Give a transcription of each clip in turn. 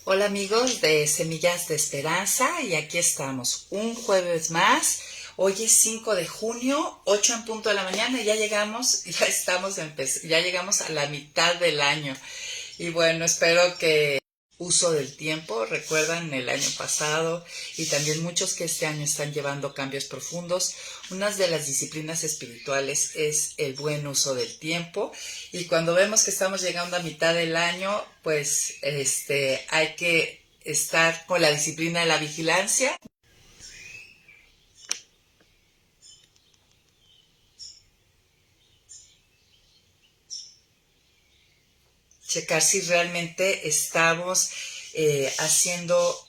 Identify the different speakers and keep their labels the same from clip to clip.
Speaker 1: Hola amigos de Semillas de Esperanza y aquí estamos un jueves más. Hoy es 5 de junio, 8 en punto de la mañana y ya llegamos, ya llegamos a la mitad del año. Y bueno, espero que uso del tiempo, recuerdan el año pasado y también muchos que este año están llevando cambios profundos. Una de las disciplinas espirituales es el buen uso del tiempo y cuando vemos que estamos llegando a mitad del año, pues hay que estar con la disciplina de la vigilancia. Checar si realmente estamos haciendo,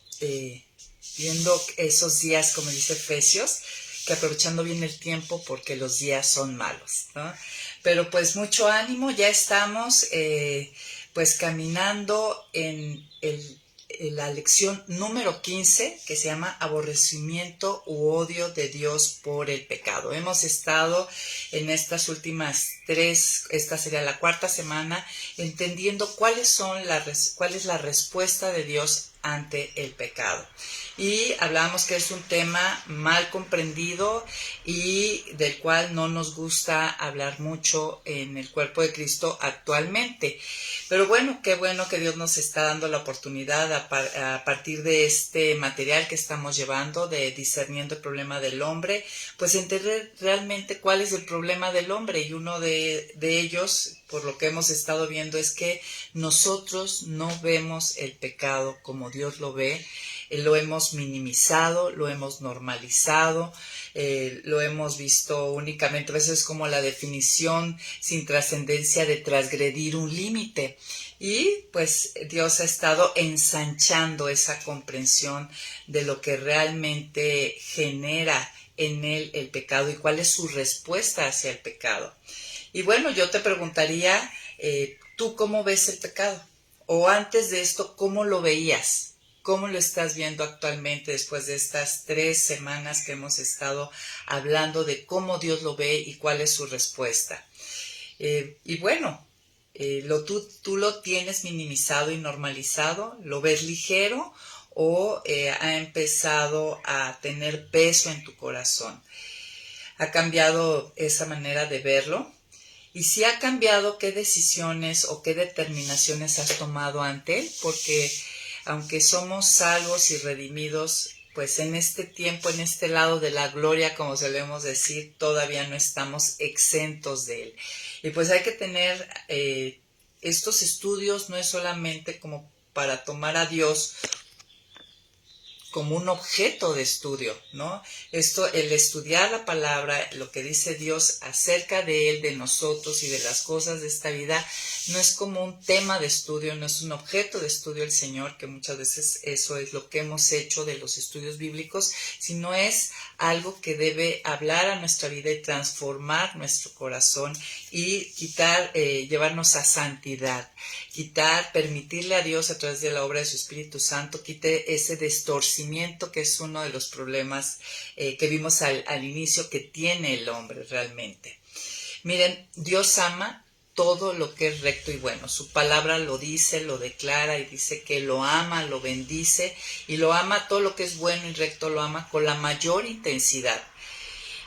Speaker 1: viendo esos días, como dice Efesios, que aprovechando bien el tiempo porque los días son malos, ¿no? Pero pues mucho ánimo, ya estamos pues caminando en la lección número 15 que se llama aborrecimiento u odio de Dios por el pecado. Hemos estado en estas últimas esta sería la cuarta semana, entendiendo cuál es la respuesta de Dios ante el pecado. Y hablábamos que es un tema mal comprendido y del cual no nos gusta hablar mucho en el cuerpo de Cristo actualmente. Pero bueno que Dios nos está dando la oportunidad a partir de este material que estamos llevando de discerniendo el problema del hombre, pues entender realmente cuál es el problema del hombre. Y uno de ellos, por lo que hemos estado viendo, es que nosotros no vemos el pecado como Dios lo ve. Lo hemos minimizado, lo hemos normalizado, lo hemos visto únicamente, a veces como la definición sin trascendencia de transgredir un límite. Y pues Dios ha estado ensanchando esa comprensión de lo que realmente genera en él el pecado y cuál es su respuesta hacia el pecado. Y bueno, yo te preguntaría, ¿tú cómo ves el pecado? O antes de esto, ¿cómo lo veías? ¿Cómo lo estás viendo actualmente después de estas 3 semanas que hemos estado hablando de cómo Dios lo ve y cuál es su respuesta? Y bueno, tú lo tienes minimizado y normalizado, lo ves ligero o ha empezado a tener peso en tu corazón. ¿Ha cambiado esa manera de verlo? Y si ha cambiado, ¿qué decisiones o qué determinaciones has tomado ante él? Porque aunque somos salvos y redimidos, pues en este tiempo, en este lado de la gloria, como solemos decir, todavía no estamos exentos de él. Y pues hay que tener estos estudios, no es solamente como para tomar a Dios como un objeto de estudio, ¿no? El estudiar la palabra, lo que dice Dios acerca de Él, de nosotros y de las cosas de esta vida, no es como un tema de estudio, no es un objeto de estudio el Señor, que muchas veces eso es lo que hemos hecho de los estudios bíblicos, sino es algo que debe hablar a nuestra vida y transformar nuestro corazón y llevarnos a santidad, permitirle a Dios a través de la obra de su Espíritu Santo, quite ese distorcimiento que es uno de los problemas que vimos al inicio que tiene el hombre realmente. Miren, Dios ama todo lo que es recto y bueno. Su palabra lo dice, lo declara y dice que lo ama, lo bendice y lo ama todo lo que es bueno y recto, lo ama con la mayor intensidad.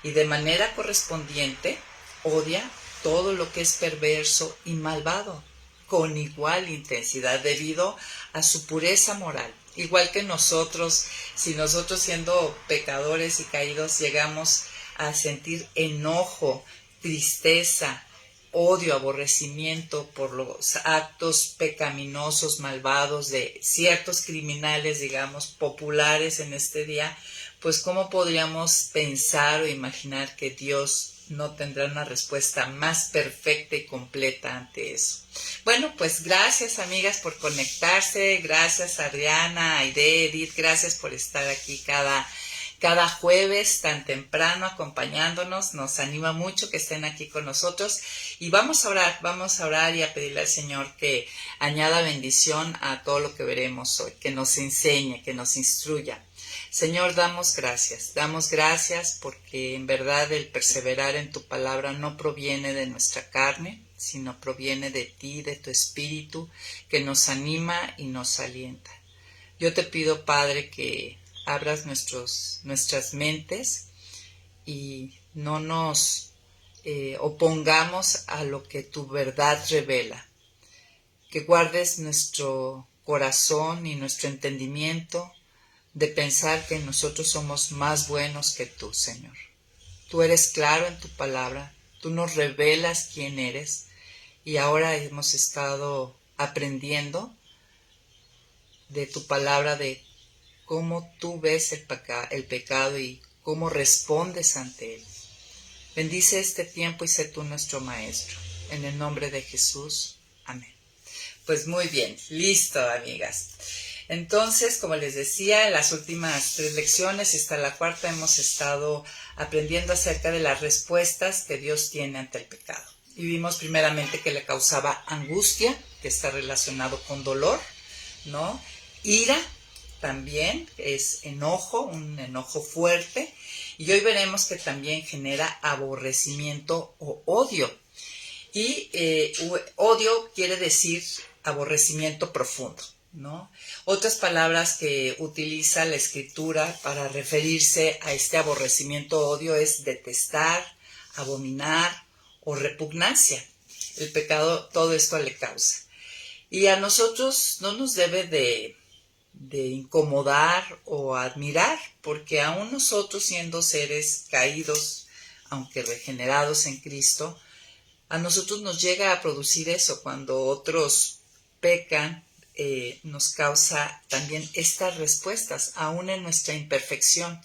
Speaker 1: Y de manera correspondiente odia todo lo que es perverso y malvado con igual intensidad debido a su pureza moral. Igual que nosotros, si nosotros siendo pecadores y caídos llegamos a sentir enojo, tristeza, odio, aborrecimiento por los actos pecaminosos, malvados de ciertos criminales, digamos, populares en este día, pues ¿cómo podríamos pensar o imaginar que Dios no tendrá una respuesta más perfecta y completa ante eso? Bueno, pues gracias amigas por conectarse, gracias Adriana, Aide, Edith, gracias por estar aquí cada jueves tan temprano acompañándonos, nos anima mucho que estén aquí con nosotros y vamos a orar y a pedirle al Señor que añada bendición a todo lo que veremos hoy, que nos enseñe, que nos instruya. Señor, damos gracias porque en verdad el perseverar en tu palabra no proviene de nuestra carne, sino proviene de ti, de tu espíritu, que nos anima y nos alienta. Yo te pido, Padre, que abras nuestras mentes y no nos opongamos a lo que tu verdad revela. Que guardes nuestro corazón y nuestro entendimiento de pensar que nosotros somos más buenos que tú, Señor. Tú eres claro en tu palabra, tú nos revelas quién eres y ahora hemos estado aprendiendo de tu palabra, de cómo tú ves el pecado y cómo respondes ante él. Bendice este tiempo y sé tú nuestro Maestro. En el nombre de Jesús. Amén. Pues muy bien, listo, amigas. Entonces, como les decía, en las últimas 3 lecciones, hasta la cuarta, hemos estado aprendiendo acerca de las respuestas que Dios tiene ante el pecado. Y vimos primeramente que le causaba angustia, que está relacionado con dolor, ¿no? Ira también es enojo, un enojo fuerte. Y hoy veremos que también genera aborrecimiento o odio. Y odio quiere decir aborrecimiento profundo, ¿no? Otras palabras que utiliza la escritura para referirse a este aborrecimiento o odio es detestar, abominar o repugnancia. El pecado todo esto le causa. Y a nosotros no nos debe de incomodar o admirar, porque aún nosotros siendo seres caídos, aunque regenerados en Cristo, a nosotros nos llega a producir eso. Cuando otros pecan, nos causa también estas respuestas, aún en nuestra imperfección.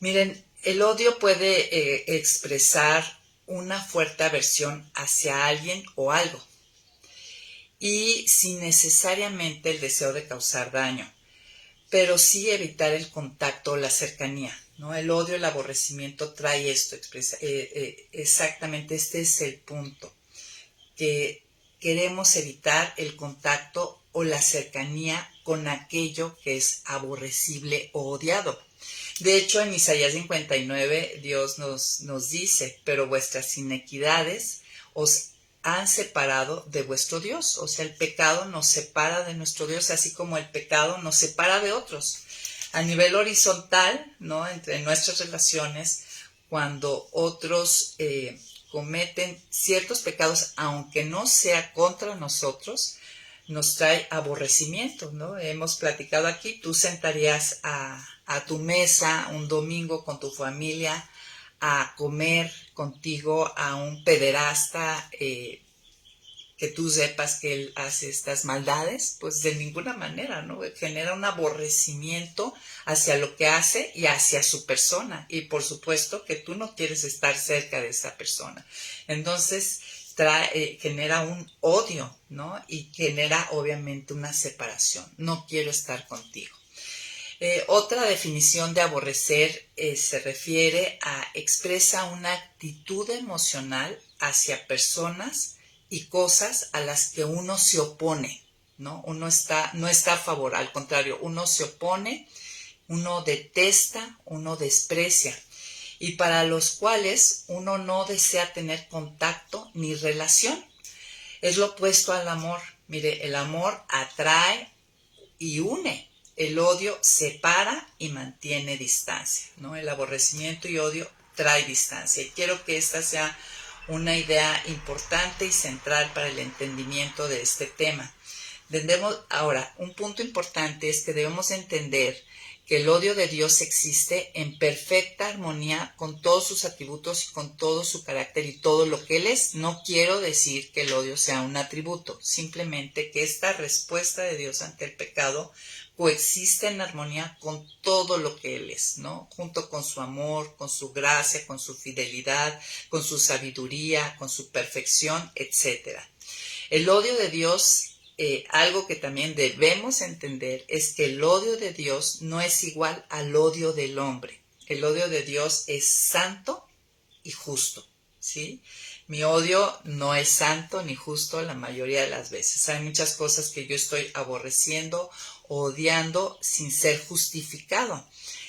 Speaker 1: Miren, el odio puede expresar una fuerte aversión hacia alguien o algo, y sin necesariamente el deseo de causar daño, pero sí evitar el contacto o la cercanía, ¿no? El odio, el aborrecimiento trae esto, exactamente este es el punto, que queremos evitar el contacto o la cercanía con aquello que es aborrecible o odiado. De hecho, en Isaías 59, Dios nos dice, pero vuestras inequidades os han separado de vuestro Dios. O sea, el pecado nos separa de nuestro Dios, así como el pecado nos separa de otros. A nivel horizontal, ¿no? Entre nuestras relaciones, cuando otros cometen ciertos pecados, aunque no sea contra nosotros, nos trae aborrecimiento, ¿no? Hemos platicado aquí, tú sentarías a tu mesa un domingo con tu familia a comer contigo a un pederasta que tú sepas que él hace estas maldades, pues de ninguna manera, ¿no? Genera un aborrecimiento hacia lo que hace y hacia su persona. Y por supuesto que tú no quieres estar cerca de esa persona. Entonces genera un odio, ¿no? Y genera obviamente una separación. No quiero estar contigo. Otra definición de aborrecer se refiere a expresa una actitud emocional hacia personas y cosas a las que uno se opone, ¿no? No está a favor, al contrario, uno se opone, uno detesta, uno desprecia, y para los cuales uno no desea tener contacto ni relación. Es lo opuesto al amor. Mire, el amor atrae y une. El odio separa y mantiene distancia, ¿no? El aborrecimiento y odio trae distancia. Y quiero que esta sea una idea importante y central para el entendimiento de este tema. Ahora, un punto importante es que debemos entender que el odio de Dios existe en perfecta armonía con todos sus atributos y con todo su carácter y todo lo que Él es. No quiero decir que el odio sea un atributo, simplemente que esta respuesta de Dios ante el pecado coexiste en armonía con todo lo que Él es, ¿no? Junto con su amor, con su gracia, con su fidelidad, con su sabiduría, con su perfección, etc. El odio de Dios, algo que también debemos entender, es que el odio de Dios no es igual al odio del hombre. El odio de Dios es santo y justo, ¿sí? Mi odio no es santo ni justo la mayoría de las veces. Hay muchas cosas que yo estoy aborreciendo, odiando sin ser justificado.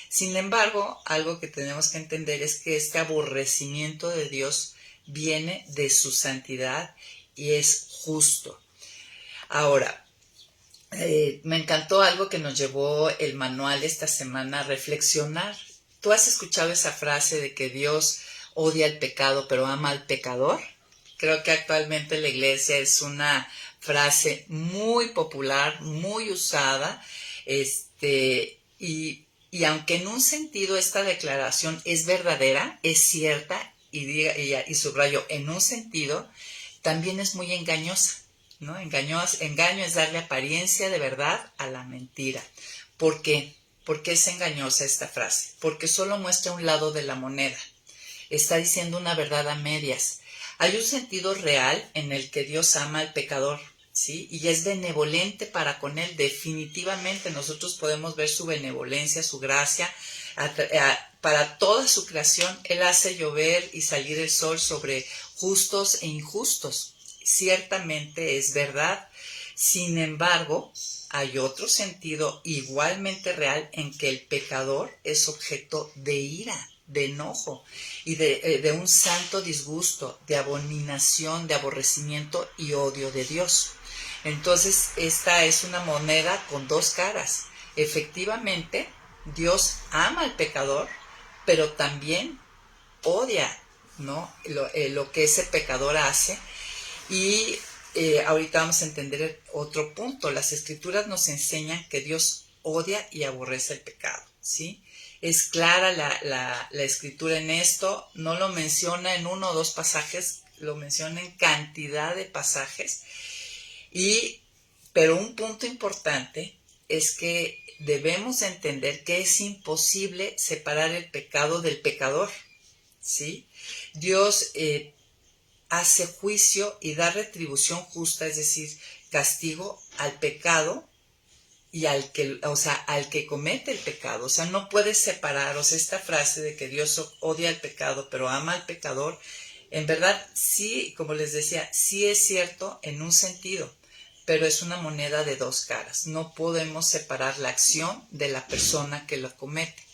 Speaker 1: Sin embargo, algo que tenemos que entender es que este aborrecimiento de Dios viene de su santidad y es justo. Ahora, Me encantó algo que nos llevó el manual esta semana a reflexionar. ¿Tú has escuchado esa frase de que Dios odia el pecado pero ama al pecador? Creo que actualmente en la iglesia es una frase muy popular, muy usada, y aunque en un sentido esta declaración es verdadera, es cierta, y subrayo, en un sentido, también es muy engañosa, ¿no? Engaño es darle apariencia de verdad a la mentira. ¿Por qué? ¿Por qué es engañosa esta frase? Porque solo muestra un lado de la moneda. Está diciendo una verdad a medias. Hay un sentido real en el que Dios ama al pecador, ¿sí? Y es benevolente para con él. Definitivamente nosotros podemos ver su benevolencia, su gracia, para toda su creación. Él hace llover y salir el sol sobre justos e injustos. Ciertamente es verdad. Sin embargo, hay otro sentido igualmente real en que el pecador es objeto de ira, de enojo y de un santo disgusto, de abominación, de aborrecimiento y odio de Dios. Entonces, esta es una moneda con dos caras. Efectivamente, Dios ama al pecador, pero también odia, ¿no? Lo que ese pecador hace. Y ahorita vamos a entender otro punto. Las escrituras nos enseñan que Dios odia y aborrece el pecado, ¿sí? Es clara la escritura en esto, no lo menciona en uno o dos pasajes, lo menciona en cantidad de pasajes. Pero un punto importante es que debemos entender que es imposible separar el pecado del pecador, ¿sí? Dios hace juicio y da retribución justa, es decir, castigo al pecado y al que comete el pecado. O sea, no puedes separar, o sea, esta frase de que Dios odia el pecado, pero ama al pecador, en verdad, sí, como les decía, sí es cierto en un sentido, pero es una moneda de dos caras. No podemos separar la acción de la persona que lo comete.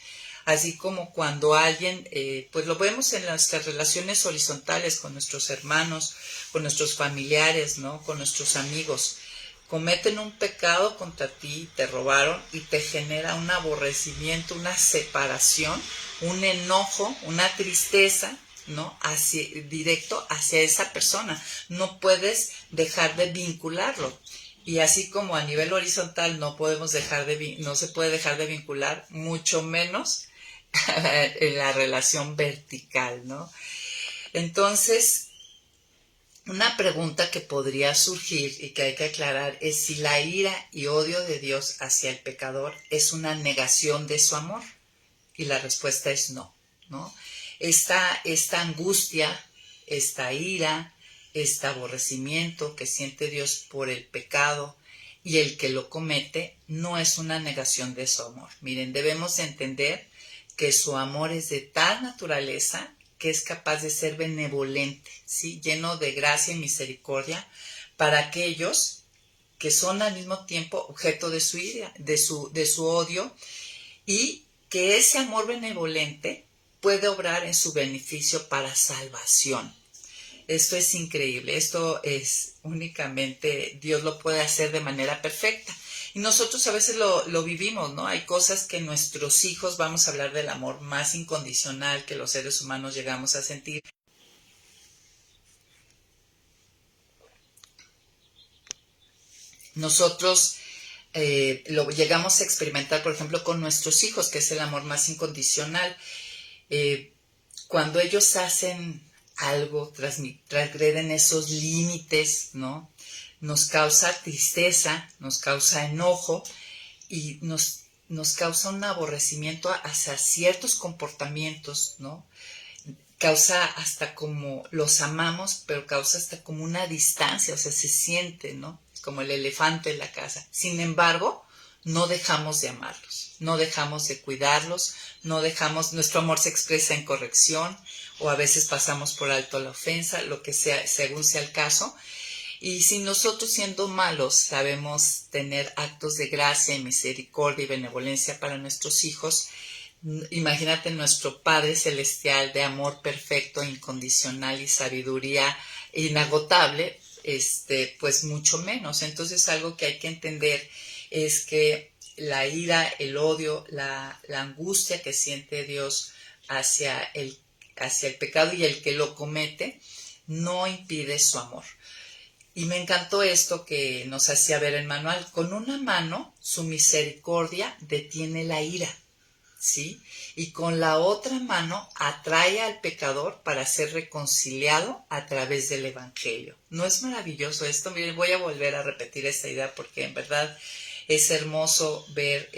Speaker 1: Así como cuando alguien, pues lo vemos en nuestras relaciones horizontales con nuestros hermanos, con nuestros familiares, ¿no? Con nuestros amigos. Cometen un pecado contra ti, te robaron y te genera un aborrecimiento, una separación, un enojo, una tristeza, ¿no? Directo hacia esa persona. No puedes dejar de vincularlo. Y así como a nivel horizontal no se puede dejar de vincular, mucho menos en la relación vertical, ¿no? Entonces, una pregunta que podría surgir y que hay que aclarar es si la ira y odio de Dios hacia el pecador es una negación de su amor. Y la respuesta es no, ¿no? Esta angustia, esta ira, este aborrecimiento que siente Dios por el pecado y el que lo comete no es una negación de su amor. Miren, debemos entender que su amor es de tal naturaleza que es capaz de ser benevolente, ¿sí? Lleno de gracia y misericordia para aquellos que son al mismo tiempo objeto de su ira, de su odio, y que ese amor benevolente puede obrar en su beneficio para salvación. Esto es increíble, esto es únicamente Dios lo puede hacer de manera perfecta. Y nosotros a veces lo vivimos, ¿no? Hay cosas que nuestros hijos, vamos a hablar del amor más incondicional que los seres humanos llegamos a sentir. Nosotros lo llegamos a experimentar, por ejemplo, con nuestros hijos, que es el amor más incondicional. Cuando ellos hacen algo, transgreden esos límites, ¿no? Nos causa tristeza, nos causa enojo y nos causa un aborrecimiento hacia ciertos comportamientos, ¿no? Causa hasta como los amamos, pero causa hasta como una distancia, o sea, se siente, ¿no? Como el elefante en la casa. Sin embargo, no dejamos de amarlos, no dejamos de cuidarlos, nuestro amor se expresa en corrección, o a veces pasamos por alto la ofensa, lo que sea, según sea el caso. Y si nosotros, siendo malos, sabemos tener actos de gracia y misericordia y benevolencia para nuestros hijos, imagínate nuestro Padre Celestial de amor perfecto, incondicional y sabiduría inagotable, pues mucho menos. Entonces algo que hay que entender es que la ira, el odio, la angustia que siente Dios hacia el pecado y el que lo comete, no impide su amor. Y me encantó esto que nos hacía ver el manual. Con una mano, su misericordia detiene la ira, ¿sí? Y con la otra mano atrae al pecador para ser reconciliado a través del Evangelio. ¿No es maravilloso esto? Miren, voy a volver a repetir esta idea porque en verdad es hermoso ver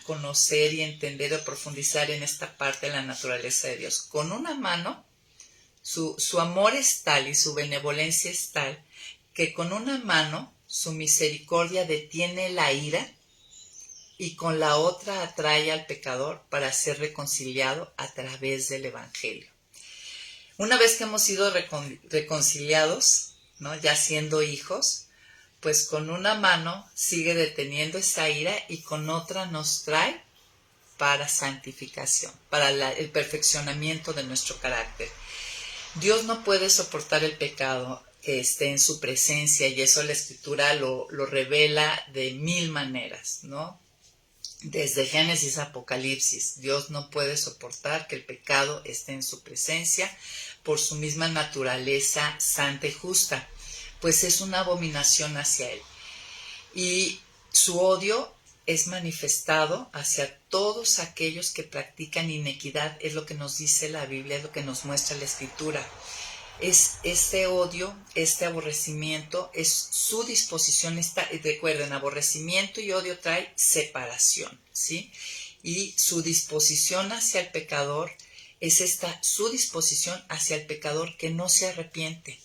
Speaker 1: conocer y entender o profundizar en esta parte de la naturaleza de Dios. Con una mano, su amor es tal y su benevolencia es tal que con una mano su misericordia detiene la ira y con la otra atrae al pecador para ser reconciliado a través del Evangelio. Una vez que hemos sido reconciliados, ¿no? Ya siendo hijos, pues con una mano sigue deteniendo esa ira y con otra nos trae para santificación, para el perfeccionamiento de nuestro carácter. Dios no puede soportar el pecado que esté en su presencia y eso la Escritura lo revela de mil maneras, ¿no? Desde Génesis a Apocalipsis, Dios no puede soportar que el pecado esté en su presencia por su misma naturaleza santa y justa, pues es una abominación hacia Él. Y su odio es manifestado hacia todos aquellos que practican inequidad, es lo que nos dice la Biblia, es lo que nos muestra la Escritura. Es este odio, este aborrecimiento, es su disposición. Recuerden, aborrecimiento y odio trae separación, ¿sí? Y su disposición hacia el pecador es su disposición hacia el pecador que no se arrepiente.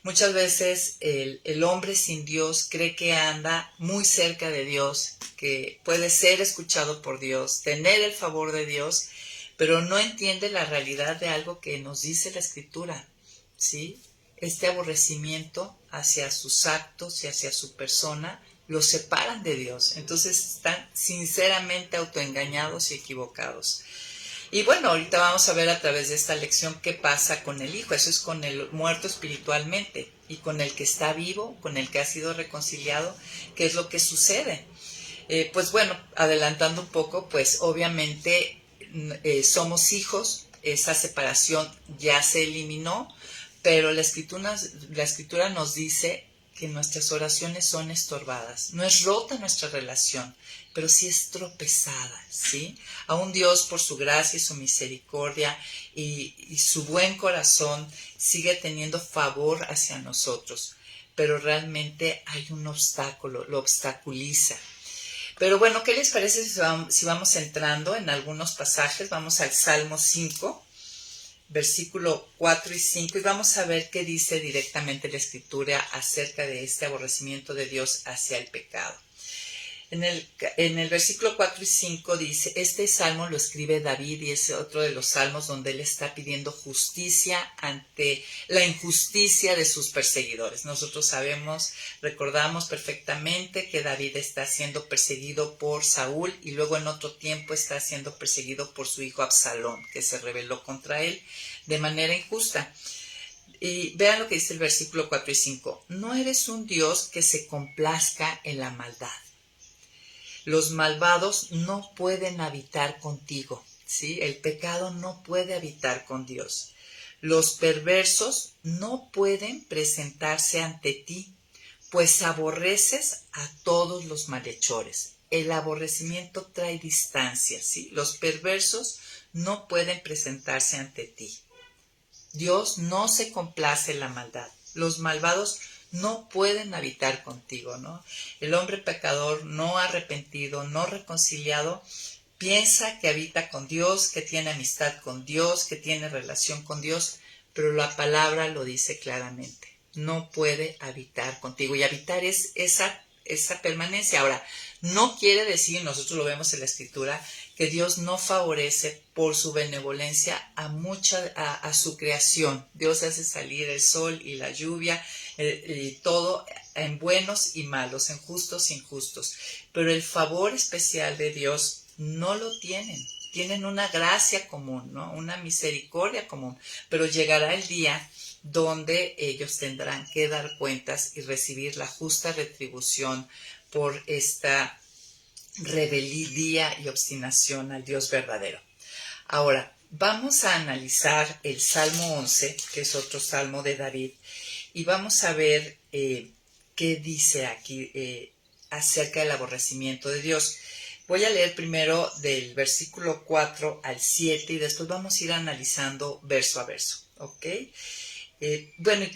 Speaker 1: Muchas veces el hombre sin Dios cree que anda muy cerca de Dios, que puede ser escuchado por Dios, tener el favor de Dios, pero no entiende la realidad de algo que nos dice la Escritura, ¿sí? Este aborrecimiento hacia sus actos y hacia su persona los separan de Dios. Entonces están sinceramente autoengañados y equivocados. Y bueno, ahorita vamos a ver a través de esta lección qué pasa con el Hijo. Eso es con el muerto espiritualmente y con el que está vivo, con el que ha sido reconciliado, qué es lo que sucede. Pues bueno, adelantando un poco, pues obviamente somos hijos, esa separación ya se eliminó, pero la escritura nos dice que nuestras oraciones son estorbadas. No es rota nuestra relación, pero sí es tropezada, ¿sí? Aún Dios, por su gracia y su misericordia y su buen corazón, sigue teniendo favor hacia nosotros, pero realmente hay un obstáculo, lo obstaculiza. Pero bueno, ¿qué les parece si vamos entrando en algunos pasajes? Vamos al Salmo 5, versículo 4 y 5, y vamos a ver qué dice directamente la Escritura acerca de este aborrecimiento de Dios hacia el pecado. En el versículo 4 y 5 dice, este salmo lo escribe David y es otro de los salmos donde él está pidiendo justicia ante la injusticia de sus perseguidores. Nosotros recordamos perfectamente que David está siendo perseguido por Saúl y luego en otro tiempo está siendo perseguido por su hijo Absalón, que se rebeló contra él de manera injusta. Y vean lo que dice el versículo 4 y 5. No eres un Dios que se complazca en la maldad. Los malvados no pueden habitar contigo, ¿sí? El pecado no puede habitar con Dios. Los perversos no pueden presentarse ante ti, pues aborreces a todos los malhechores. El aborrecimiento trae distancia, ¿sí? Los perversos no pueden presentarse ante ti. Dios no se complace en la maldad. Los malvados no pueden habitar contigo, ¿no? El hombre pecador no arrepentido, no reconciliado, piensa que habita con Dios, que tiene amistad con Dios, que tiene relación con Dios, pero la palabra lo dice claramente. No puede habitar contigo. Y habitar es esa permanencia. Ahora, no quiere decir, nosotros lo vemos en la Escritura, que Dios no favorece por su benevolencia a su creación. Dios hace salir el sol y la lluvia y todo en buenos y malos, en justos e injustos. Pero el favor especial de Dios no lo tienen. tienen una gracia común, ¿no? Una misericordia común, pero llegará el día donde ellos tendrán que dar cuentas y recibir la justa retribución por esta rebeldía y obstinación al Dios verdadero. Ahora, vamos a analizar el Salmo 11, que es otro salmo de David, y vamos a ver qué dice aquí acerca del aborrecimiento de Dios. Voy a leer primero del versículo 4 al 7 y después vamos a ir analizando verso a verso, ¿ok? Bueno, y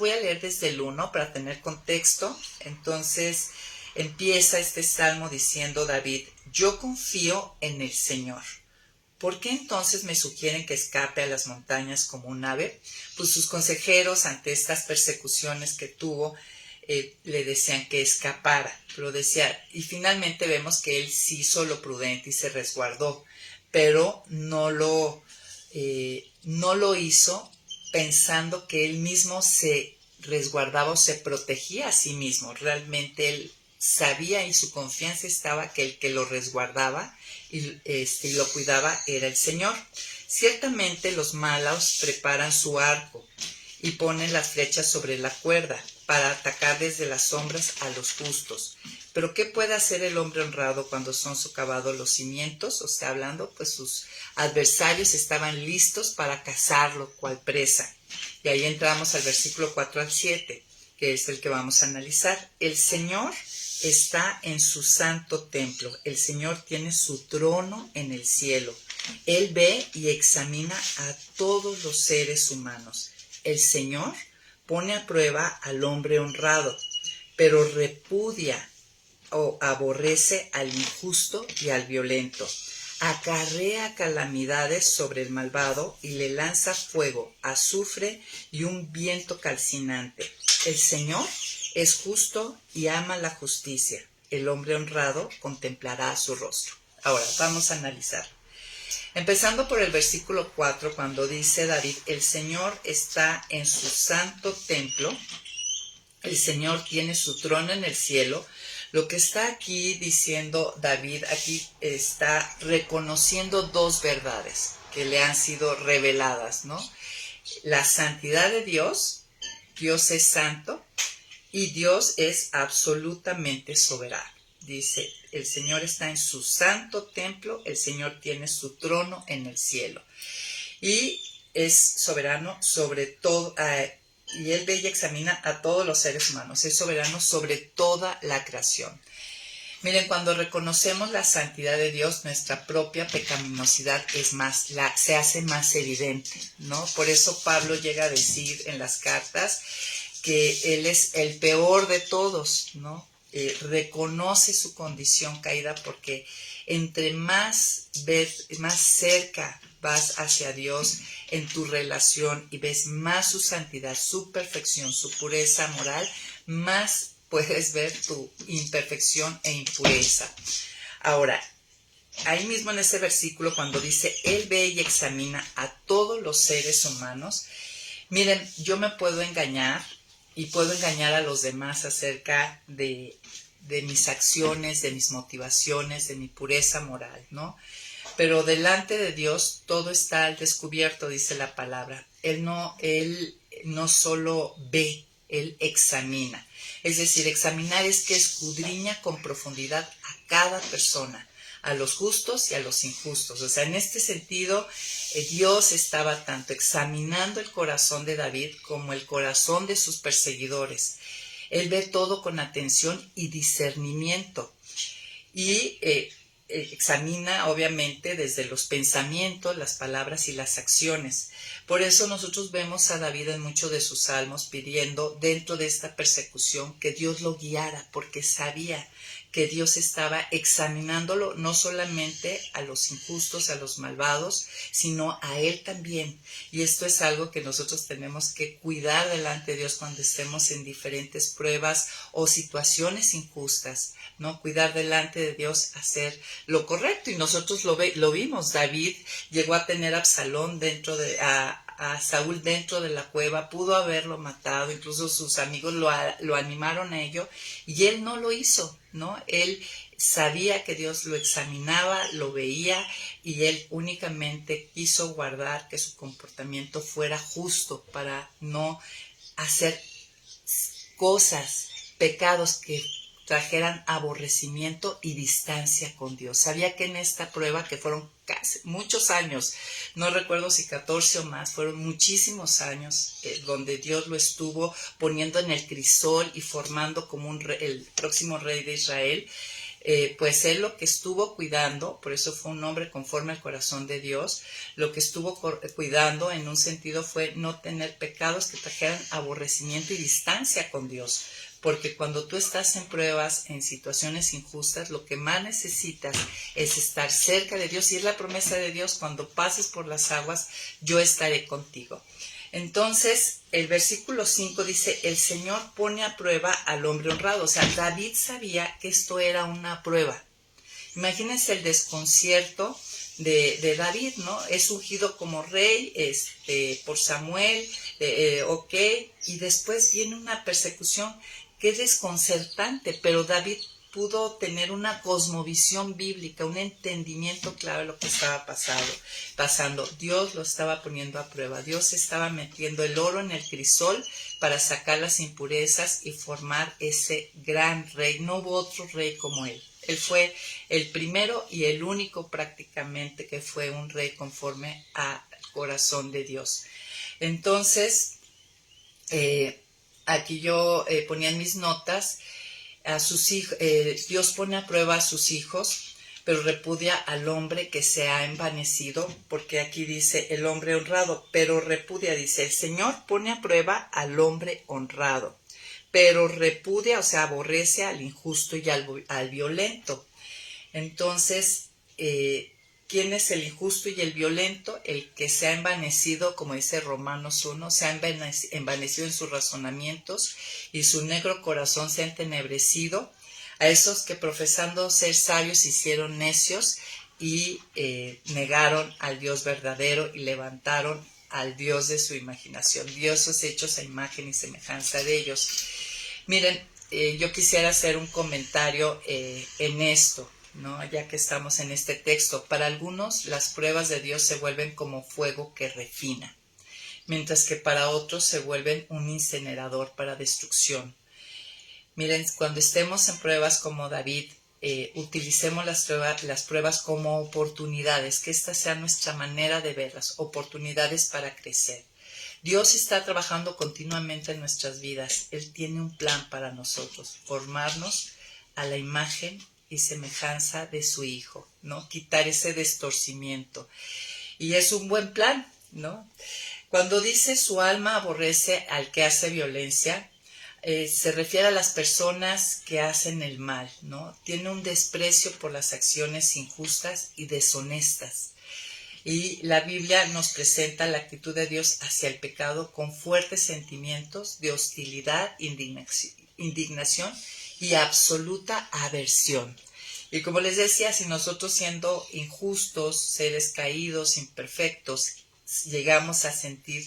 Speaker 1: voy a leer desde el 1 para tener contexto. Entonces, empieza este salmo diciendo David: yo confío en el Señor. ¿Por qué entonces me sugieren que escape a las montañas como un ave? Pues sus consejeros, ante estas persecuciones que tuvo, le decían que escapara, pero decía, y finalmente vemos que él sí hizo lo prudente y se resguardó, pero no lo hizo pensando que él mismo se resguardaba o se protegía a sí mismo. Realmente él sabía y su confianza estaba que el que lo resguardaba y lo cuidaba era el Señor. Ciertamente los malos preparan su arco y ponen las flechas sobre la cuerda para atacar desde las sombras a los justos. Pero ¿qué puede hacer el hombre honrado cuando son socavados los cimientos? O sea, hablando, pues sus adversarios estaban listos para cazarlo cual presa. Y ahí entramos al versículo 4 al 7, que es el que vamos a analizar. El Señor está en su santo templo. El Señor tiene su trono en el cielo. Él ve y examina a todos los seres humanos. El Señor pone a prueba al hombre honrado, pero repudia o aborrece al injusto y al violento. Acarrea calamidades sobre el malvado y le lanza fuego, azufre y un viento calcinante. El Señor es justo y ama la justicia. El hombre honrado contemplará su rostro. Ahora, vamos a analizar. Empezando por el versículo 4, cuando dice David, el Señor está en su santo templo, el Señor tiene su trono en el cielo. Lo que está aquí diciendo David, aquí está reconociendo dos verdades que le han sido reveladas, ¿no? La santidad de Dios, Dios es santo y Dios es absolutamente soberano. Dice, el Señor está en su santo templo, el Señor tiene su trono en el cielo. Y es soberano sobre todo, y Él ve y examina a todos los seres humanos. Es soberano sobre toda la creación. Miren, cuando reconocemos la santidad de Dios, nuestra propia pecaminosidad se hace más evidente, ¿no? Por eso Pablo llega a decir en las cartas que Él es el peor de todos, ¿no? Reconoce su condición caída porque entre más cerca vas hacia Dios en tu relación y ves más su santidad, su perfección, su pureza moral, más puedes ver tu imperfección e impureza. Ahora, ahí mismo en ese versículo cuando dice, Él ve y examina a todos los seres humanos, miren, yo me puedo engañar y puedo engañar a los demás acerca de mis acciones, de mis motivaciones, de mi pureza moral, ¿no? Pero delante de Dios todo está al descubierto, dice la palabra. Él no solo ve, Él examina. Es decir, examinar es que escudriña con profundidad a cada persona, a los justos y a los injustos. O sea, en este sentido, Dios estaba tanto examinando el corazón de David como el corazón de sus perseguidores. Él ve todo con atención y discernimiento y examina obviamente desde los pensamientos, las palabras y las acciones. Por eso nosotros vemos a David en muchos de sus salmos pidiendo dentro de esta persecución que Dios lo guiara, porque sabía que Dios estaba examinándolo no solamente a los injustos, a los malvados, sino a él también. Y esto es algo que nosotros tenemos que cuidar delante de Dios cuando estemos en diferentes pruebas o situaciones injustas, ¿no? Cuidar delante de Dios, hacer lo correcto. Y nosotros lo vimos. David llegó a tener a Absalón a Saúl dentro de la cueva, pudo haberlo matado, incluso sus amigos lo animaron a ello, y él no lo hizo, ¿no? Él sabía que Dios lo examinaba, lo veía, y él únicamente quiso guardar que su comportamiento fuera justo para no hacer cosas, pecados que trajeran aborrecimiento y distancia con Dios. Sabía que en esta prueba, que fueron casi muchos años, no recuerdo si 14 o más, fueron muchísimos años donde Dios lo estuvo poniendo en el crisol y formando como el próximo rey de Israel. Pues él lo que estuvo cuidando, por eso fue un hombre conforme al corazón de Dios, lo que estuvo cuidando en un sentido fue no tener pecados que trajeran aborrecimiento y distancia con Dios. Porque cuando tú estás en pruebas, en situaciones injustas, lo que más necesitas es estar cerca de Dios, y es la promesa de Dios: cuando pases por las aguas, yo estaré contigo. Entonces, el versículo 5 dice: el Señor pone a prueba al hombre honrado. O sea, David sabía que esto era una prueba. Imagínense el desconcierto de David, ¿no? Es ungido como rey por Samuel, ok, y después viene una persecución que es desconcertante, pero David pudo tener una cosmovisión bíblica, un entendimiento claro de lo que estaba pasando. Dios lo estaba poniendo a prueba. Dios estaba metiendo el oro en el crisol para sacar las impurezas y formar ese gran rey. No hubo otro rey como él. Él fue el primero y el único prácticamente que fue un rey conforme al corazón de Dios. Entonces, aquí yo ponía en mis notas: a sus hijos, Dios pone a prueba a sus hijos, pero repudia al hombre que se ha envanecido, porque aquí dice el hombre honrado, pero repudia, dice, el Señor pone a prueba al hombre honrado, pero repudia, o sea, aborrece al injusto y al violento. Entonces, ¿quién es el injusto y el violento? El que se ha envanecido, como dice Romanos 1, se ha envanecido en sus razonamientos y su negro corazón se ha entenebrecido. A esos que profesando ser sabios se hicieron necios y negaron al Dios verdadero y levantaron al Dios de su imaginación, dioses hechos a imagen y semejanza de ellos. Miren, yo quisiera hacer un comentario en esto, ¿no? Ya que estamos en este texto. Para algunos las pruebas de Dios se vuelven como fuego que refina, mientras que para otros se vuelven un incinerador para destrucción. Miren, cuando estemos en pruebas como David, utilicemos las pruebas como oportunidades, que esta sea nuestra manera de verlas, oportunidades para crecer. Dios está trabajando continuamente en nuestras vidas. Él tiene un plan para nosotros: formarnos a la imagen y semejanza de su Hijo, ¿no? Quitar ese distorcimiento. Y es un buen plan, ¿no? Cuando dice su alma aborrece al que hace violencia, se refiere a las personas que hacen el mal, ¿no? Tiene un desprecio por las acciones injustas y deshonestas. Y la Biblia nos presenta la actitud de Dios hacia el pecado con fuertes sentimientos de hostilidad, indignación y absoluta aversión. Y como les decía, si nosotros, siendo injustos, seres caídos, imperfectos, llegamos a sentir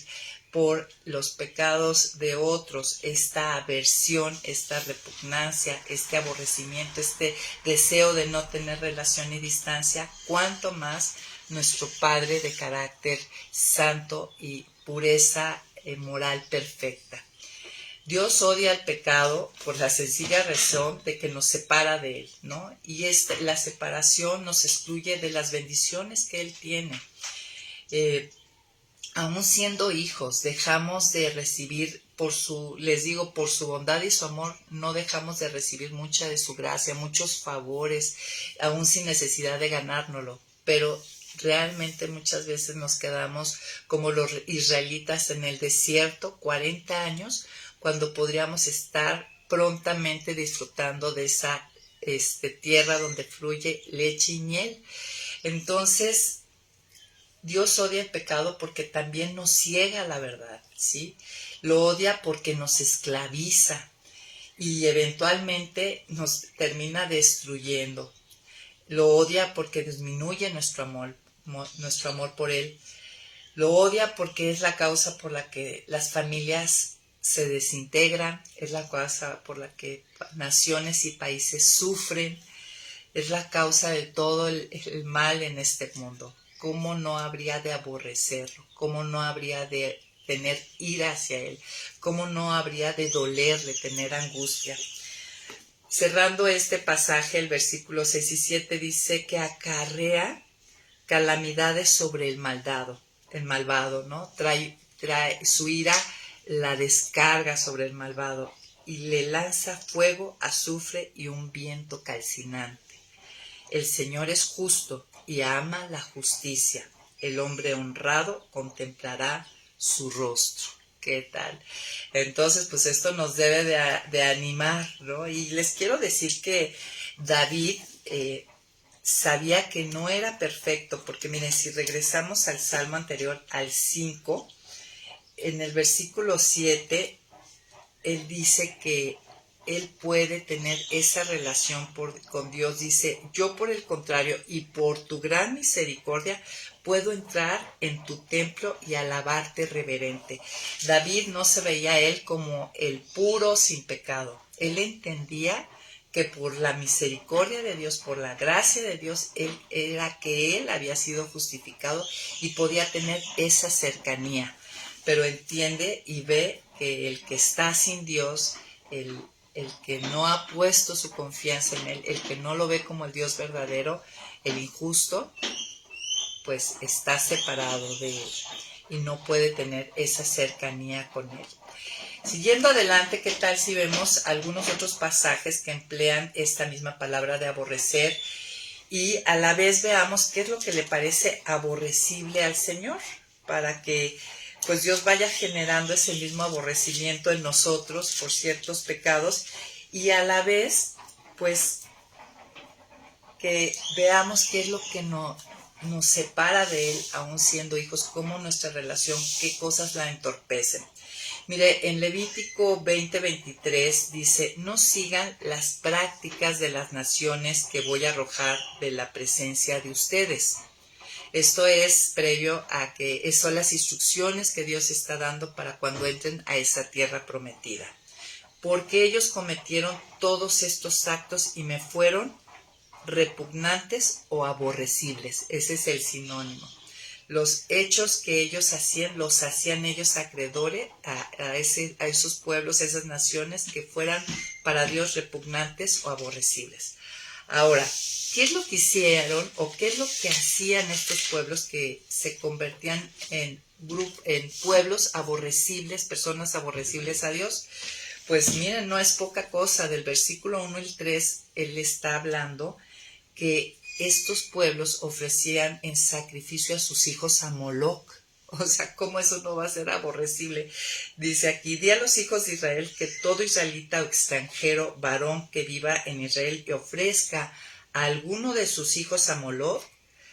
Speaker 1: por los pecados de otros esta aversión, esta repugnancia, este aborrecimiento, este deseo de no tener relación y distancia, cuánto más nuestro Padre de carácter santo y pureza moral perfecta. Dios odia el pecado por la sencilla razón de que nos separa de Él, ¿no? Y la separación nos excluye de las bendiciones que Él tiene. Aún siendo hijos, dejamos de recibir por su bondad y su amor, no dejamos de recibir mucha de su gracia, muchos favores, aún sin necesidad de ganárnoslo. Pero realmente muchas veces nos quedamos como los israelitas en el desierto, 40 años, cuando podríamos estar prontamente disfrutando de esa tierra donde fluye leche y miel. Entonces, Dios odia el pecado porque también nos ciega la verdad, ¿sí? Lo odia porque nos esclaviza y eventualmente nos termina destruyendo. Lo odia porque disminuye nuestro amor por Él. Lo odia porque es la causa por la que las familias se desintegran, es la causa por la que naciones y países sufren, es la causa de todo el mal en este mundo. ¿Cómo no habría de aborrecerlo? ¿Cómo no habría de tener ira hacia él? ¿Cómo no habría de dolerle, tener angustia? Cerrando este pasaje, el versículo 6 y 7 dice que acarrea calamidades sobre el malvado, ¿no? Trae su ira, la descarga sobre el malvado y le lanza fuego, azufre y un viento calcinante. El Señor es justo y ama la justicia. El hombre honrado contemplará su rostro. ¿Qué tal? Entonces, pues esto nos debe de animar, ¿no? Y les quiero decir que David sabía que no era perfecto, porque miren, si regresamos al salmo anterior, al 5, en el versículo 7, él dice que él puede tener esa relación con Dios. Dice, yo por el contrario y por tu gran misericordia puedo entrar en tu templo y alabarte reverente. David no se veía a él como el puro sin pecado. Él entendía que por la misericordia de Dios, por la gracia de Dios, él había sido justificado y podía tener esa cercanía. Pero entiende y ve que el que está sin Dios, el que no ha puesto su confianza en él, el que no lo ve como el Dios verdadero, el injusto, pues está separado de él y no puede tener esa cercanía con él. Siguiendo adelante, ¿qué tal si vemos algunos otros pasajes que emplean esta misma palabra de aborrecer y a la vez veamos qué es lo que le parece aborrecible al Señor, para que pues Dios vaya generando ese mismo aborrecimiento en nosotros por ciertos pecados y a la vez pues que veamos qué es lo que nos separa de Él aún siendo hijos, cómo nuestra relación, qué cosas la entorpecen. Mire, en Levítico 20:23 dice, no sigan las prácticas de las naciones que voy a arrojar de la presencia de ustedes. Esto es previo a que son las instrucciones que Dios está dando para cuando entren a esa tierra prometida. Porque ellos cometieron todos estos actos y me fueron repugnantes o aborrecibles. Ese es el sinónimo. Los hechos que ellos hacían, los hacían ellos acreedores a esos pueblos, a esas naciones que fueran para Dios repugnantes o aborrecibles. Ahora, ¿qué es lo que hicieron o qué es lo que hacían estos pueblos que se convertían en pueblos aborrecibles, personas aborrecibles a Dios? Pues miren, no es poca cosa. Del versículo 1 al 3, él está hablando que estos pueblos ofrecían en sacrificio a sus hijos a Moloc. O sea, ¿cómo eso no va a ser aborrecible? Dice aquí, di a los hijos de Israel que todo israelita o extranjero, varón que viva en Israel y ofrezca a alguno de sus hijos a Moloc,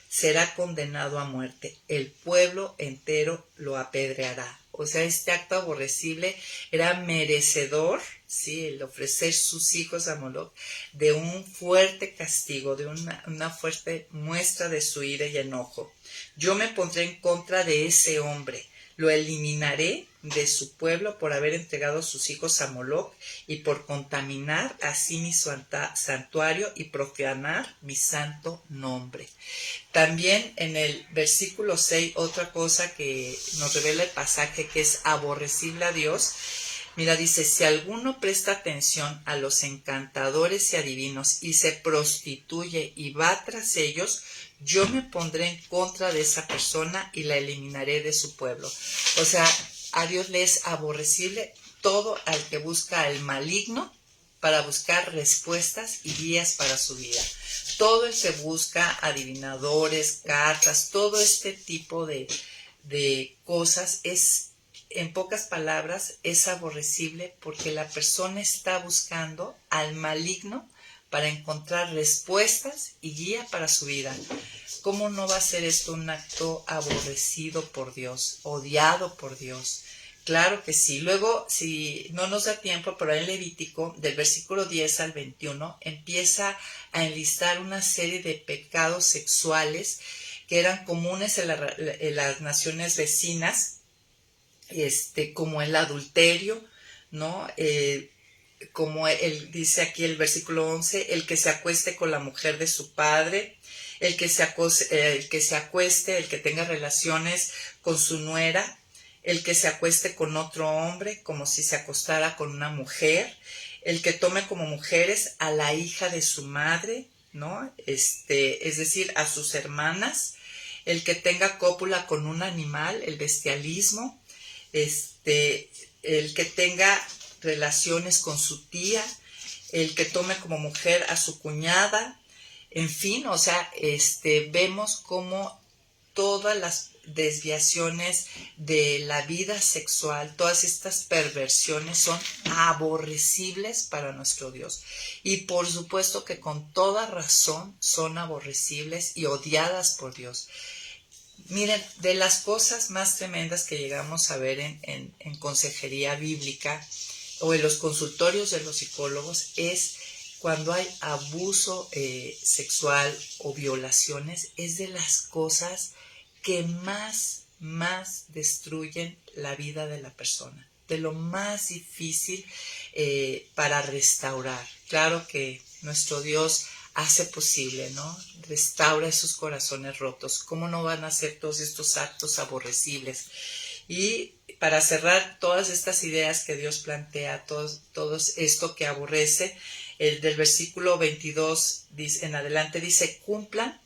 Speaker 1: será condenado a muerte. El pueblo entero lo apedreará. O sea, este acto aborrecible era merecedor, ¿sí?, el ofrecer sus hijos a Moloc, de un fuerte castigo, de una fuerte muestra de su ira y enojo. Yo me pondré en contra de ese hombre, lo eliminaré de su pueblo por haber entregado sus hijos a Moloc y por contaminar así mi santuario y profanar mi santo nombre. También en el versículo 6, otra cosa que nos revela el pasaje que es aborrecible a Dios. Mira, dice, si alguno presta atención a los encantadores y adivinos y se prostituye y va tras ellos, yo me pondré en contra de esa persona y la eliminaré de su pueblo. O sea, a Dios le es aborrecible todo al que busca al maligno para buscar respuestas y guías para su vida. Todo el que busca adivinadores, cartas, todo este tipo de cosas es, en pocas palabras, es aborrecible porque la persona está buscando al maligno para encontrar respuestas y guía para su vida. ¿Cómo no va a ser esto un acto aborrecido por Dios, odiado por Dios? Claro que sí. Luego, si no nos da tiempo, pero en Levítico, del versículo 10 al 21, empieza a enlistar una serie de pecados sexuales que eran comunes en las naciones vecinas, como el adulterio, ¿no? Como dice aquí el versículo 11, el que se acueste con la mujer de su padre, el que se acueste, el que tenga relaciones con su nuera, el que se acueste con otro hombre como si se acostara con una mujer, el que tome como mujeres a la hija de su madre, ¿no? Es decir, a sus hermanas, el que tenga cópula con un animal, el bestialismo, el que tenga relaciones con su tía, el que tome como mujer a su cuñada, en fin, o sea, vemos cómo todas las desviaciones de la vida sexual, todas estas perversiones son aborrecibles para nuestro Dios. Y por supuesto que con toda razón son aborrecibles y odiadas por Dios. Miren, de las cosas más tremendas que llegamos a ver en consejería bíblica o en los consultorios de los psicólogos es cuando hay abuso sexual o violaciones, es de las cosas que más destruyen la vida de la persona, de lo más difícil para restaurar. Claro que nuestro Dios hace posible, ¿no? Restaura esos corazones rotos. ¿Cómo no van a ser todos estos actos aborrecibles? Y para cerrar todas estas ideas que Dios plantea, todo esto que aborrece, el del versículo 22 en adelante dice, cumplan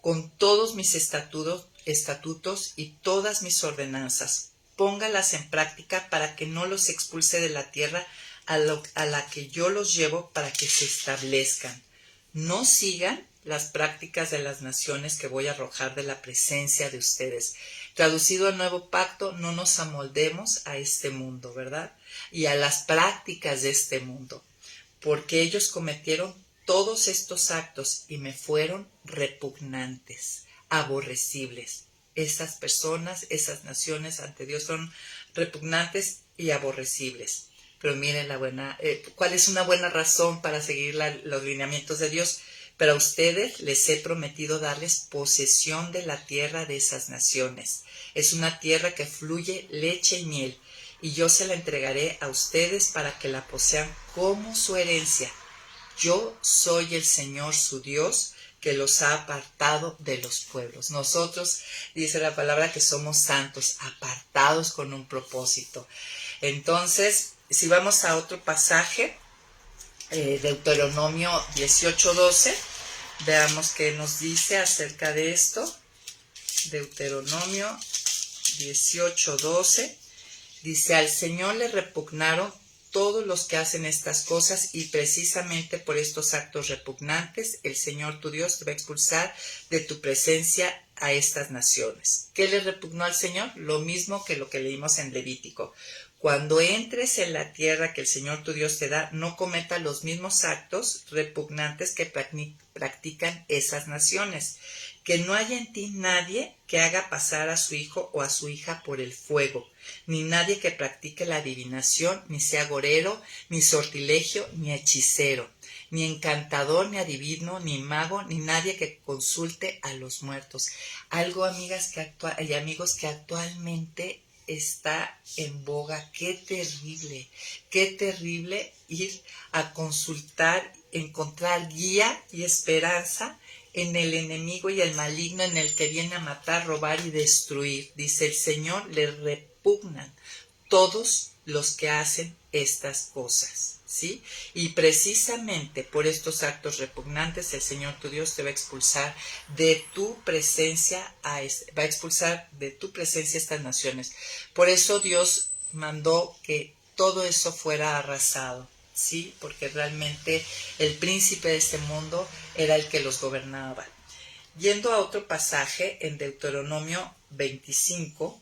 Speaker 1: con todos mis estatutos y todas mis ordenanzas. Póngalas en práctica para que no los expulse de la tierra a la que yo los llevo para que se establezcan. No sigan las prácticas de las naciones que voy a arrojar de la presencia de ustedes. Traducido al Nuevo Pacto, no nos amoldemos a este mundo, ¿verdad? Y a las prácticas de este mundo, porque ellos cometieron todos estos actos y me fueron repugnantes, aborrecibles. Esas personas, esas naciones ante Dios son repugnantes y aborrecibles. Pero miren ¿cuál es una buena razón para seguir los lineamientos de Dios? Pero a ustedes les he prometido darles posesión de la tierra de esas naciones. Es una tierra que fluye leche y miel, y yo se la entregaré a ustedes para que la posean como su herencia. Yo soy el Señor su Dios, que los ha apartado de los pueblos. Nosotros, dice la palabra, que somos santos, apartados con un propósito. Entonces, si vamos a otro pasaje, Deuteronomio 18:12, veamos qué nos dice acerca de esto. Deuteronomio 18:12, dice, al Señor le repugnaron todos los que hacen estas cosas, y precisamente por estos actos repugnantes, el Señor tu Dios te va a expulsar de tu presencia a estas naciones. ¿Qué le repugnó al Señor? Lo mismo que lo que leímos en Levítico. Cuando entres en la tierra que el Señor tu Dios te da, no cometa los mismos actos repugnantes que practican esas naciones. Que no haya en ti nadie que haga pasar a su hijo o a su hija por el fuego, ni nadie que practique la adivinación, ni sea agorero, ni sortilegio, ni hechicero, ni encantador, ni adivino, ni mago, ni nadie que consulte a los muertos. Algo, amigas y amigos, que actualmente está en boga. Qué terrible ir a consultar, encontrar guía y esperanza en el enemigo y el maligno, en el que viene a matar, robar y destruir. Dice el Señor, le repugnan todos los que hacen estas cosas, ¿sí? Y precisamente por estos actos repugnantes, el Señor tu Dios te va a expulsar de tu presencia, estas naciones. Por eso Dios mandó que todo eso fuera arrasado, ¿sí? Porque realmente el príncipe de este mundo era el que los gobernaba. Yendo a otro pasaje en Deuteronomio 25,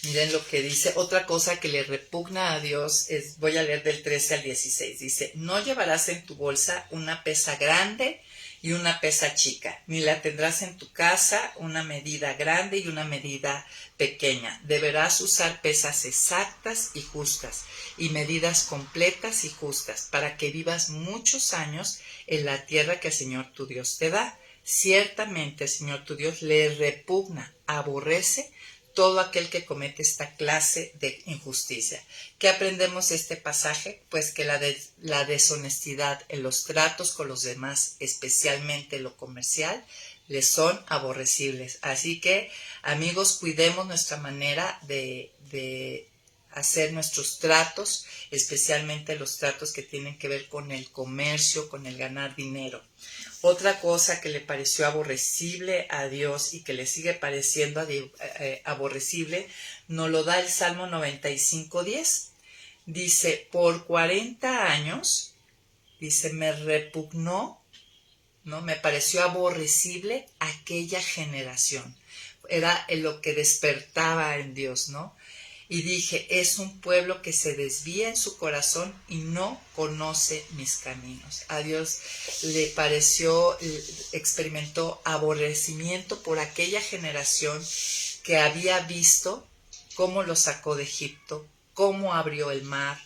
Speaker 1: miren lo que dice. Otra cosa que le repugna a Dios es, voy a leer del 13 al 16, dice, no llevarás en tu bolsa una pesa grande y una pesa chica, ni la tendrás en tu casa una medida grande y una medida pequeña. Deberás usar pesas exactas y justas, y medidas completas y justas, para que vivas muchos años en la tierra que el Señor tu Dios te da. Ciertamente el Señor tu Dios le repugna, aborrece todo aquel que comete esta clase de injusticia. ¿Qué aprendemos de este pasaje? Pues que la deshonestidad en los tratos con los demás, especialmente lo comercial, les son aborrecibles. Así que, amigos, cuidemos nuestra manera de hacer nuestros tratos, especialmente los tratos que tienen que ver con el comercio, con el ganar dinero. Otra cosa que le pareció aborrecible a Dios y que le sigue pareciendo aborrecible, nos lo da el Salmo 95:10. Dice, por 40 años, dice, me repugnó, ¿no? Me pareció aborrecible aquella generación. Era lo que despertaba en Dios, ¿no? Y dije, es un pueblo que se desvía en su corazón y no conoce mis caminos. A Dios le pareció, experimentó aborrecimiento por aquella generación que había visto cómo lo sacó de Egipto, cómo abrió el mar,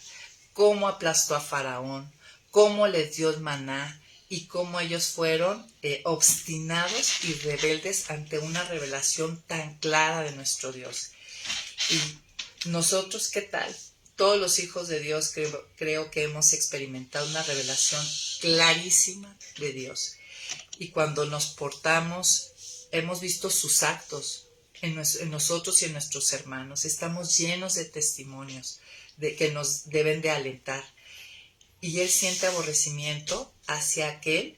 Speaker 1: cómo aplastó a Faraón, cómo les dio el maná y cómo ellos fueron obstinados y rebeldes ante una revelación tan clara de nuestro Dios. Y nosotros, ¿qué tal? Todos los hijos de Dios creo que hemos experimentado una revelación clarísima de Dios. Y cuando nos portamos, hemos visto sus actos en nosotros y en nuestros hermanos. Estamos llenos de testimonios que nos deben de alentar. Y Él siente aborrecimiento hacia aquel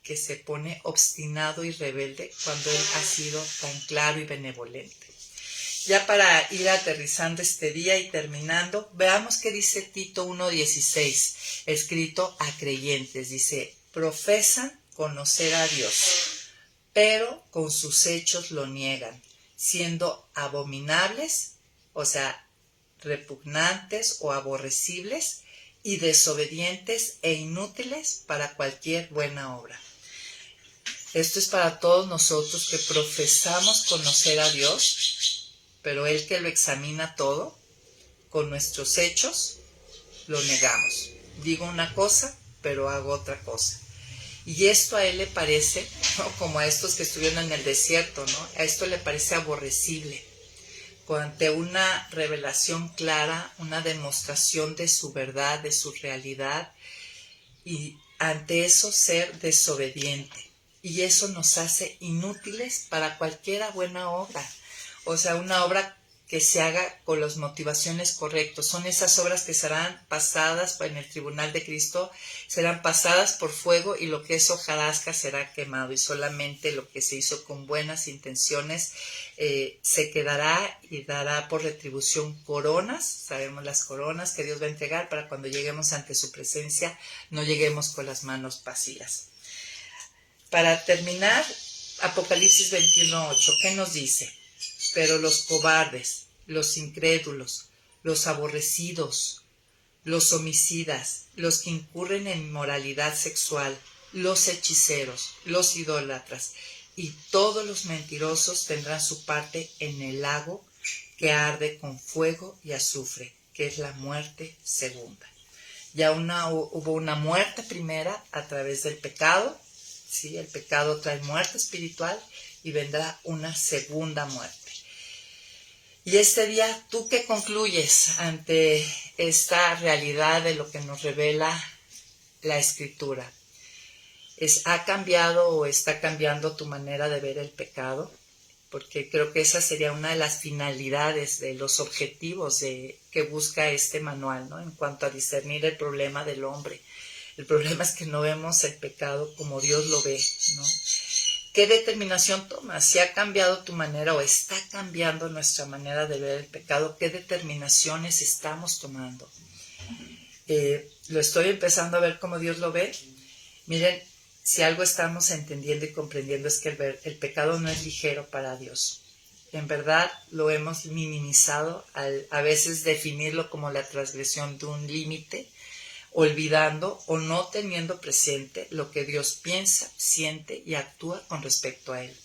Speaker 1: que se pone obstinado y rebelde cuando Él ha sido tan claro y benevolente. Ya para ir aterrizando este día y terminando, veamos qué dice Tito 1:16, escrito a creyentes. Dice, profesan conocer a Dios, pero con sus hechos lo niegan, siendo abominables, o sea, repugnantes o aborrecibles, y desobedientes e inútiles para cualquier buena obra. Esto es para todos nosotros que profesamos conocer a Dios, pero Él que lo examina todo, con nuestros hechos, lo negamos. Digo una cosa, pero hago otra cosa. Y esto a Él le parece, ¿no? Como a estos que estuvieron en el desierto, ¿no? A esto le parece aborrecible. Ante una revelación clara, una demostración de su verdad, de su realidad, y ante eso ser desobediente. Y eso nos hace inútiles para cualquier buena obra. O sea, una obra que se haga con las motivaciones correctas. Son esas obras que serán pasadas en el tribunal de Cristo, serán pasadas por fuego y lo que es hojarasca será quemado. Y solamente lo que se hizo con buenas intenciones se quedará y dará por retribución coronas. Sabemos las coronas que Dios va a entregar para cuando lleguemos ante su presencia no lleguemos con las manos vacías. Para terminar, Apocalipsis 21:8, ¿qué nos dice? Pero los cobardes, los incrédulos, los aborrecidos, los homicidas, los que incurren en inmoralidad sexual, los hechiceros, los idólatras y todos los mentirosos tendrán su parte en el lago que arde con fuego y azufre, que es la muerte segunda. Ya hubo una muerte primera a través del pecado, ¿sí? El pecado trae muerte espiritual y vendrá una segunda muerte. Y este día, ¿tú qué concluyes ante esta realidad de lo que nos revela la Escritura? ¿Ha cambiado o está cambiando tu manera de ver el pecado? Porque creo que esa sería una de las finalidades, de los objetivos que busca este manual, ¿no? En cuanto a discernir el problema del hombre. El problema es que no vemos el pecado como Dios lo ve, ¿no? ¿Qué determinación tomas? Si ha cambiado tu manera o está cambiando nuestra manera de ver el pecado, ¿qué determinaciones estamos tomando? ¿Lo estoy empezando a ver como Dios lo ve? Miren, si algo estamos entendiendo y comprendiendo es que el pecado no es ligero para Dios. En verdad lo hemos minimizado al a veces definirlo como la transgresión de un límite, olvidando o no teniendo presente lo que Dios piensa, siente y actúa con respecto a Él.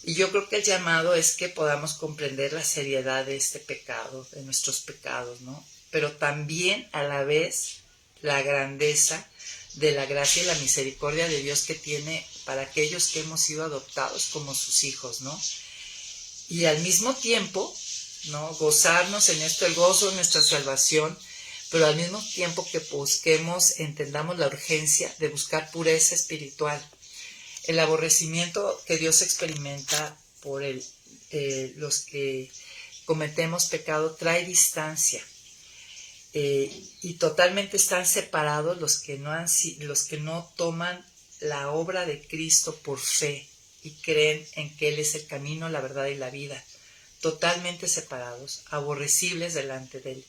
Speaker 1: Y yo creo que el llamado es que podamos comprender la seriedad de este pecado, de nuestros pecados, ¿no? Pero también a la vez la grandeza de la gracia y la misericordia de Dios que tiene para aquellos que hemos sido adoptados como sus hijos, ¿no? Y al mismo tiempo, ¿no? Gozarnos en esto, el gozo de nuestra salvación, pero al mismo tiempo que busquemos, entendamos la urgencia de buscar pureza espiritual. El aborrecimiento que Dios experimenta por los que cometemos pecado trae distancia. Y totalmente están separados los que no toman la obra de Cristo por fe y creen en que Él es el camino, la verdad y la vida. Totalmente separados, aborrecibles delante de Él.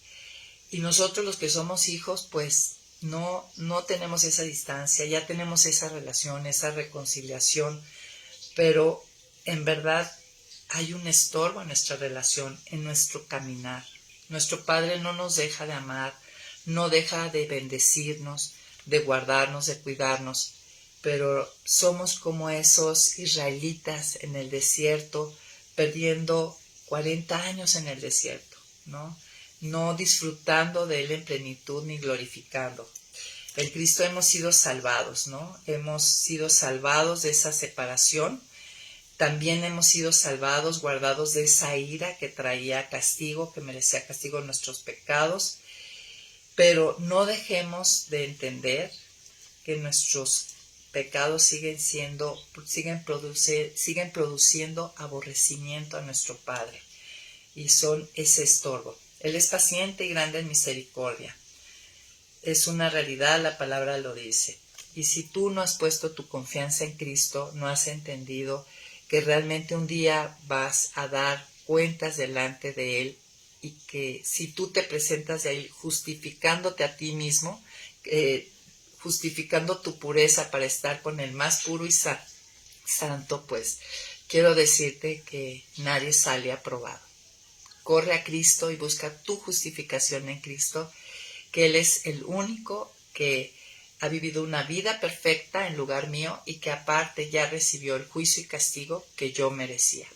Speaker 1: Y nosotros los que somos hijos, pues no tenemos esa distancia, ya tenemos esa relación, esa reconciliación, pero en verdad hay un estorbo en nuestra relación, en nuestro caminar. Nuestro Padre no nos deja de amar, no deja de bendecirnos, de guardarnos, de cuidarnos, pero somos como esos israelitas en el desierto, perdiendo 40 años en el desierto, no disfrutando de Él en plenitud ni glorificando. En Cristo hemos sido salvados, hemos sido salvados de esa separación. También hemos sido salvados, guardados de esa ira que traía castigo, que merecía castigo en nuestros pecados. Pero no dejemos de entender que nuestros pecados siguen produciendo aborrecimiento a nuestro Padre. Y son ese estorbo. Él es paciente y grande en misericordia. Es una realidad, la palabra lo dice. Y si tú no has puesto tu confianza en Cristo, no has entendido que realmente un día vas a dar cuentas delante de Él y que si tú te presentas de ahí justificándote a ti mismo, justificando tu pureza para estar con el más puro y santo, pues quiero decirte que nadie sale aprobado. Corre a Cristo y busca tu justificación en Cristo, que Él es el único que ha vivido una vida perfecta en lugar mío y que aparte ya recibió el juicio y castigo que yo merecía.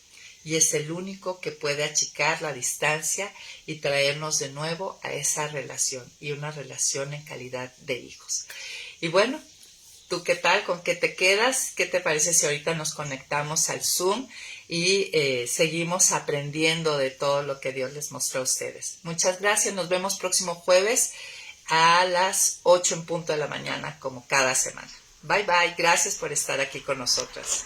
Speaker 1: Y es el único que puede achicar la distancia y traernos de nuevo a esa relación, y una relación en calidad de hijos. Y bueno, ¿tú qué tal? ¿Con qué te quedas? ¿Qué te parece si ahorita nos conectamos al Zoom y seguimos aprendiendo de todo lo que Dios les mostró a ustedes? Muchas gracias. Nos vemos próximo jueves a las 8 en punto de la mañana, como cada semana. Bye, bye. Gracias por estar aquí con nosotras.